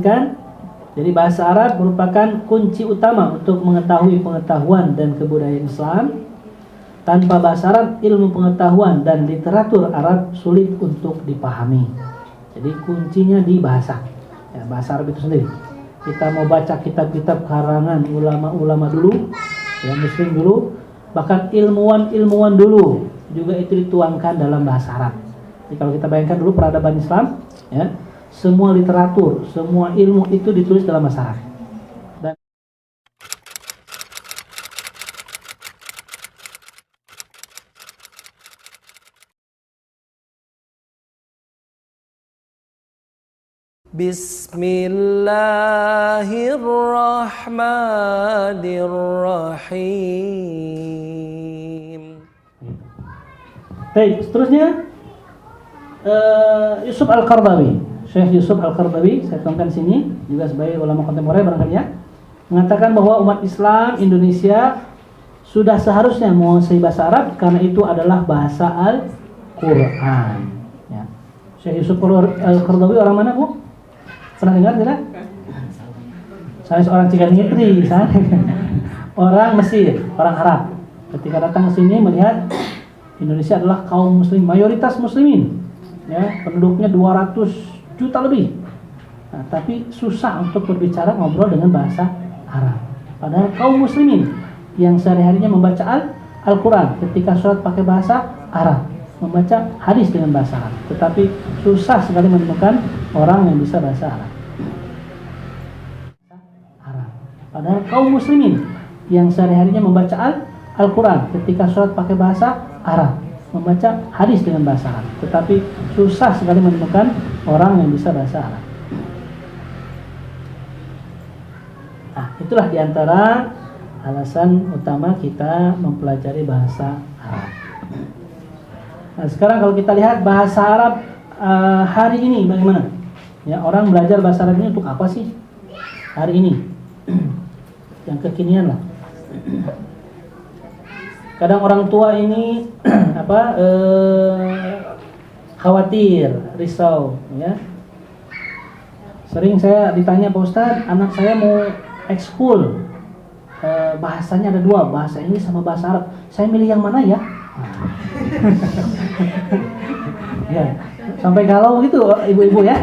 ingatkan, jadi bahasa Arab merupakan kunci utama untuk mengetahui pengetahuan dan kebudayaan Islam. Tanpa bahasa Arab, ilmu pengetahuan dan literatur Arab sulit untuk dipahami. Jadi kuncinya di bahasa, ya, bahasa Arab itu sendiri. Kita mau baca kitab-kitab karangan ulama-ulama dulu, ya, muslim dulu, bahkan ilmuwan-ilmuwan dulu juga itu dituangkan dalam bahasa Arab. Jadi kalau kita bayangkan dulu peradaban Islam, ya, semua literatur, semua ilmu itu ditulis dalam bahasa Arab. Dan Bismillahirrahmanirrahim. baik, seterusnya Yusuf Al-Qaradawi, Syekh Yusuf Al-Qaradawi, saya tuangkan sini juga sebagai ulama kontemporer barangkali ya, mengatakan bahwa umat Islam Indonesia sudah seharusnya menguasai bahasa Arab karena itu adalah bahasa Al-Quran. Ya. Syekh Yusuf Al-Qaradawi orang mana, Bu? Pernah dengar tidak? Saya seorang Ciganitri, saya orang Mesir, orang Arab. Ketika datang ke sini melihat Indonesia adalah kaum muslim, mayoritas muslimin, ya, penduduknya 200 juta lebih. Nah, tapi susah untuk berbicara ngobrol dengan bahasa Arab. Padahal kaum muslimin yang sehari-harinya membaca Al-Quran, ketika sholat pakai bahasa Arab, membaca hadis dengan bahasa Arab, tetapi susah sekali menemukan orang yang bisa bahasa Arab. Padahal kaum muslimin yang sehari-harinya membaca Al-Quran, ketika sholat pakai bahasa Arab, membaca hadis dengan bahasa Arab, tetapi susah sekali menemukan orang yang bisa bahasa Arab. Nah, itulah diantara alasan utama kita mempelajari bahasa Arab. Nah, sekarang kalau kita lihat bahasa Arab hari ini bagaimana? Ya, orang belajar bahasa Arab ini untuk apa sih hari ini? Yang kekinian lah. Kadang orang tua ini khawatir, risau, ya. Sering saya ditanya, Pak Ustadz, anak saya mau ekskul, bahasanya ada dua, bahasa Inggris sama bahasa Arab. Saya milih yang mana ya? Ya, sampai galau gitu ibu-ibu ya.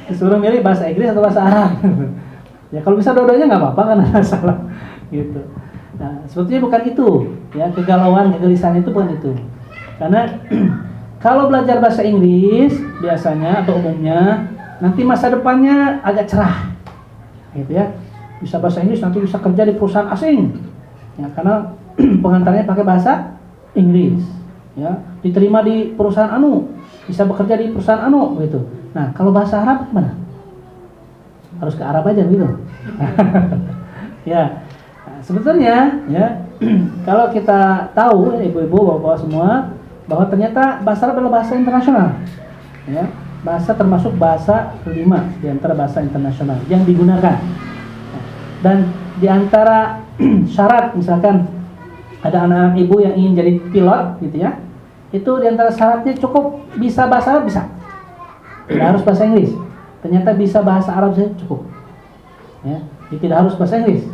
Disuruh milih bahasa Inggris atau bahasa Arab. Ya kalau bisa dua-duanya nggak apa-apa, kan ada masalah gitu. Nah, sebetulnya bukan itu, ya, kegalauan, kegelisahan itu bukan itu. Karena kalau belajar bahasa Inggris biasanya atau umumnya nanti masa depannya agak cerah, gitu ya. Bisa bahasa Inggris nanti bisa kerja di perusahaan asing, ya, karena pengantarnya pakai bahasa Inggris, ya. Diterima di perusahaan anu, bisa bekerja di perusahaan anu, gitu. Nah, kalau bahasa Arab gimana? Harus ke Arab aja gitu. Ya, nah, sebetulnya ya kalau kita tahu, ibu-ibu, bapak-bapak semua, bahwa ternyata bahasa Arab adalah bahasa internasional, ya, bahasa termasuk bahasa kelima di antara bahasa internasional yang digunakan. Dan di antara syarat, misalkan ada anak-anak ibu yang ingin jadi pilot, gitu ya, itu di antara syaratnya cukup bisa bahasa Arab, bisa, tidak harus bahasa Inggris. Ternyata bisa bahasa Arab saja cukup, ya, tidak harus bahasa Inggris,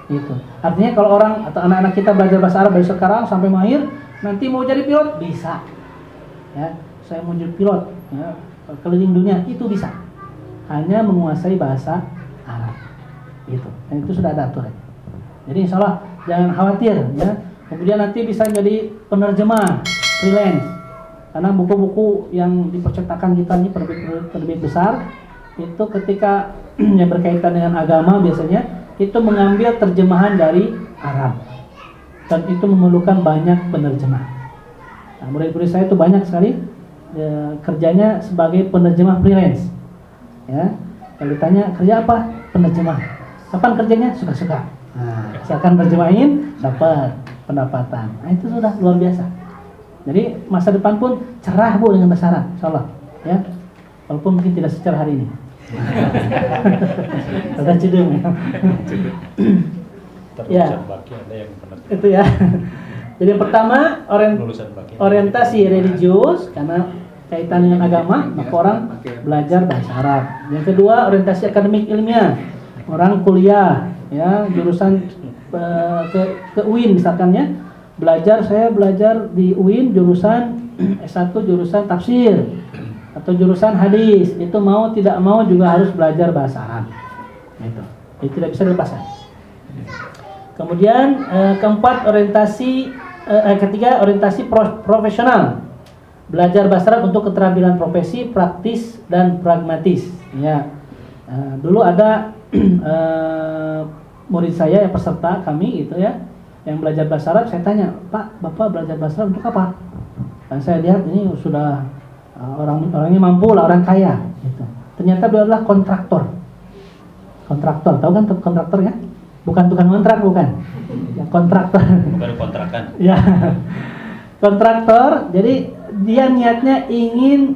gitu. Artinya kalau orang atau anak-anak kita belajar bahasa Arab dari sekarang sampai mahir, nanti mau jadi pilot bisa, ya, saya mau jadi pilot, ya, keliling dunia, itu bisa, hanya menguasai bahasa Arab, gitu. Dan itu sudah ada aturan. Jadi insya Allah jangan khawatir, ya. Kemudian nanti bisa jadi penerjemah freelance, karena buku-buku yang dipercetakan kita ini penerbit besar itu ketika yang berkaitan dengan agama biasanya itu mengambil terjemahan dari Arab, dan itu memerlukan banyak penerjemah. Nah, murid-murid saya itu banyak sekali kerjanya sebagai penerjemah freelance, ya. Kalau ditanya kerja apa, penerjemah. Kapan kerjanya? Suka-suka. Nah, asalkan terjemahin dapat pendapatan. Nah, itu sudah luar biasa. Jadi masa depan pun cerah, Bu, dengan bahasa Arab, insyaallah, ya. Walaupun mungkin tidak secerah hari ini. Ada cedung. Ya. Itu ya. Jadi yang pertama orientasi religius, karena kaitan dengan agama, maka orang belajar bahasa Arab. Yang kedua, orientasi akademik ilmiah. Orang kuliah ya, jurusan ke UIN misalkan ya. Saya belajar di UIN jurusan S1 jurusan tafsir atau jurusan hadis. Itu mau tidak mau juga harus belajar bahasa Arab. Itu tidak bisa dilepaskan. Kemudian ketiga, orientasi profesional. Belajar bahasa Arab untuk keterampilan profesi, praktis dan pragmatis. Ya, dulu ada murid saya yang peserta kami gitu ya, yang belajar bahasa Arab. Saya tanya, Pak, Bapak belajar bahasa Arab untuk apa? Dan saya lihat ini sudah orangnya mampu lah, orang kaya. Gitu. Ternyata beliau adalah kontraktor. Kontraktor, tahu kan kontraktor ya? Bukan tukang kontrak, bukan. Ya, kontraktor. Bukan kontrakan. Ya, kontraktor. Jadi dia niatnya ingin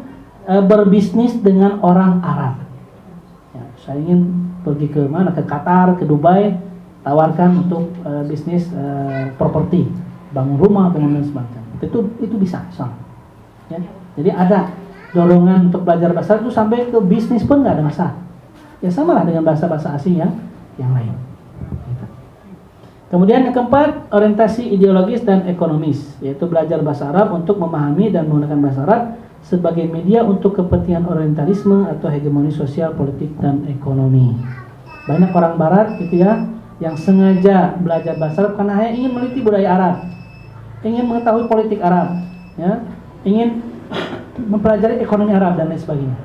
berbisnis dengan orang Arab. Ya, saya ingin pergi ke mana? Ke Qatar, ke Dubai, tawarkan untuk bisnis properti, bangun rumah, bangun dan sebagainya. Itu bisa, sama. Ya, jadi ada dorongan untuk belajar bahasa itu sampai ke bisnis pun nggak ada masalah. Ya sama lah dengan bahasa-bahasa asing yang lain. Kemudian yang keempat, orientasi ideologis dan ekonomis, yaitu belajar bahasa Arab untuk memahami dan menggunakan bahasa Arab sebagai media untuk kepentingan orientalisme atau hegemoni sosial, politik, dan ekonomi. Banyak orang Barat gitu ya, yang sengaja belajar bahasa Arab karena hanya ingin meneliti budaya Arab, ingin mengetahui politik Arab, ya, ingin mempelajari ekonomi Arab dan lain sebagainya.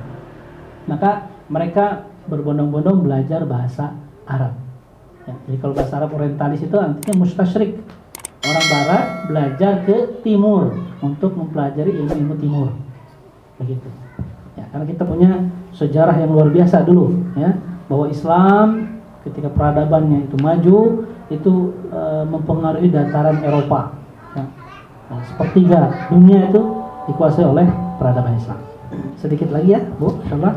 Maka mereka berbondong-bondong belajar bahasa Arab. Ya, jadi kalau bahasa Arab orientalis itu artinya mustasyrik. Orang Barat belajar ke Timur untuk mempelajari ilmu-ilmu Timur. Begitu. Ya, karena kita punya sejarah yang luar biasa dulu, ya, bahwa Islam ketika peradabannya itu maju, itu mempengaruhi dataran Eropa. Ya. Nah, sepertiga dunia itu dikuasai oleh peradaban Islam. Sedikit lagi ya, Bu, insyaallah.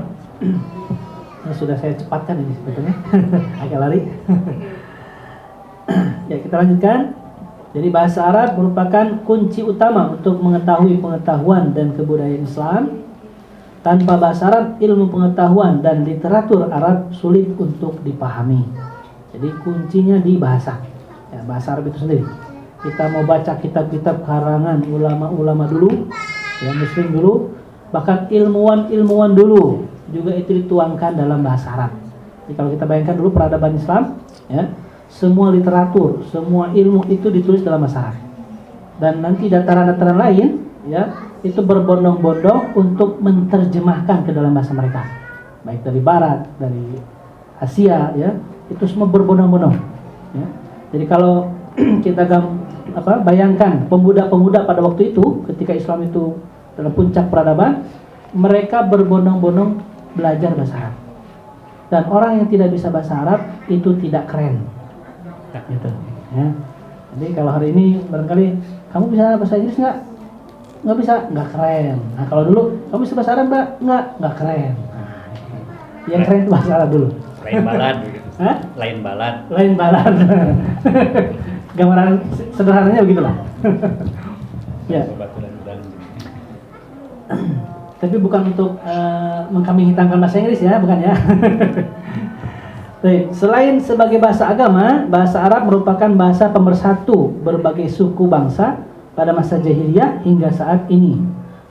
Ini sudah saya cepatkan ini sebetulnya. Agak lari. Ya, kita lanjutkan. Jadi bahasa Arab merupakan kunci utama untuk mengetahui pengetahuan dan kebudayaan Islam. Tanpa bahasa Arab, ilmu pengetahuan dan literatur Arab sulit untuk dipahami. Jadi kuncinya di bahasa. Ya, bahasa Arab itu sendiri. Kita mau baca kitab-kitab karangan ulama-ulama dulu, ya, muslim dulu, bahkan ilmuwan-ilmuwan dulu juga itu dituangkan dalam bahasa Arab. Jadi kalau kita bayangkan dulu peradaban Islam, ya, semua literatur, semua ilmu itu ditulis dalam bahasa Arab. Dan nanti dataran-dataran lain, ya, itu berbondong-bondong untuk menerjemahkan ke dalam bahasa mereka. Baik dari Barat, dari Asia, ya, itu semua berbondong-bondong. Ya. Jadi kalau kita bayangkan pemuda-pemuda pada waktu itu, ketika Islam itu dalam puncak peradaban, mereka berbondong-bondong belajar bahasa Arab. Dan orang yang tidak bisa bahasa Arab itu tidak keren. Gitu. Ya. Jadi kalau hari ini barangkali kamu bisa bahasa Inggris nggak? Nggak bisa, nggak keren. Nah kalau dulu kamu bisa bahasa Arab nggak keren. Nah, yang keren itu bahasa Arab dulu. Lain balad begitu. Hah? Lain balad. Lain balad. Gambaran sederhananya begitulah. Ya. Tapi bukan untuk mengkambing hitamkan bahasa Inggris ya, bukan ya. Baik, selain sebagai bahasa agama, bahasa Arab merupakan bahasa pemersatu berbagai suku bangsa pada masa jahiliyah hingga saat ini.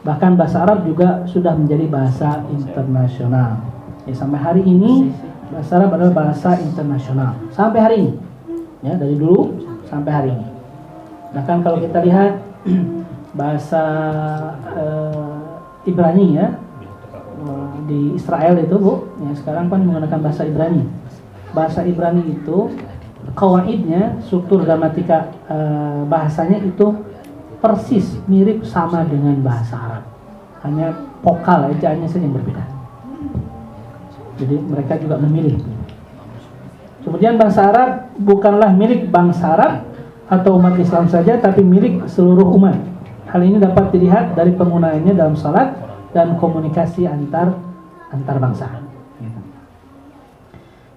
Bahkan bahasa Arab juga sudah menjadi bahasa internasional. Ya, sampai hari ini bahasa Arab adalah bahasa internasional. Sampai hari ini. Ya, dari dulu sampai hari ini. Bahkan kalau kita lihat bahasa Ibrani ya, di Israel itu Bu, ya sekarang kan menggunakan bahasa Ibrani. Bahasa Ibrani itu qawaidnya, struktur gramatika bahasanya itu persis mirip sama dengan bahasa Arab. Hanya vokal ejaannya saja yang berbeda. Jadi mereka juga memilih. Kemudian bahasa Arab bukanlah milik bangsa Arab atau umat Islam saja, tapi milik seluruh umat. Hal ini dapat dilihat dari penggunaannya dalam salat dan komunikasi antar bangsa.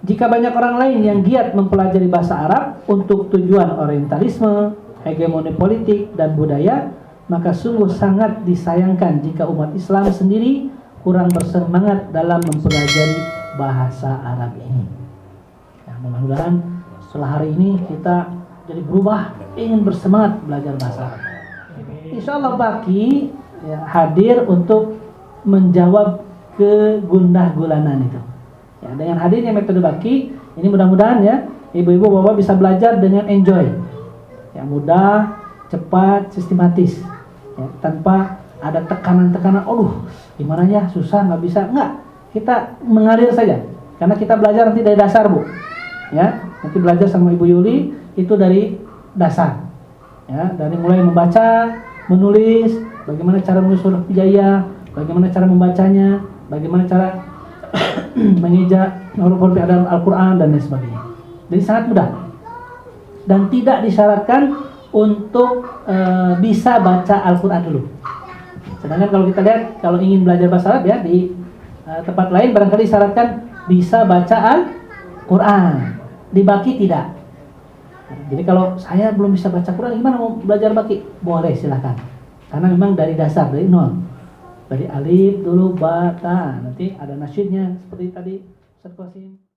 Jika banyak orang lain yang giat mempelajari bahasa Arab untuk tujuan orientalisme, hegemoni politik dan budaya, maka sungguh sangat disayangkan jika umat Islam sendiri kurang bersemangat dalam mempelajari bahasa Arab ini. Ya, mudah-mudahan setelah hari ini kita jadi berubah, ingin bersemangat belajar bahasa Arab. Insya Allah Baki ya, hadir untuk menjawab kegundah gulanan itu. Ya, dengan hadirnya metode Baki ini mudah-mudahan ya ibu-ibu bapak bisa belajar dengan enjoy, yang mudah, cepat, sistematis, ya, tanpa ada tekanan-tekanan. Gimana ya, susah, nggak bisa. Enggak, kita mengalir saja karena kita belajar nanti dari dasar, Bu. Ya, nanti belajar sama Ibu Yuli itu dari dasar, ya, dari mulai membaca, menulis, bagaimana cara menulis huruf hijaiyah, bagaimana cara membacanya, bagaimana cara mengeja huruf-huruf yang ada dalam Al-Quran dan lain sebagainya. Jadi sangat mudah dan tidak disyaratkan untuk bisa baca Al-Quran dulu. Sedangkan kalau kita lihat, kalau ingin belajar bahasa Arab ya di tempat lain barangkali disyaratkan bisa baca Al-Quran, di Baki tidak. Jadi kalau saya belum bisa baca Quran, gimana mau belajar Baki? Boleh, silakan. Karena memang dari dasar, dari nol, dari alif dulu, ba, ta, nanti ada nasyidnya seperti tadi Ustaz Qasim.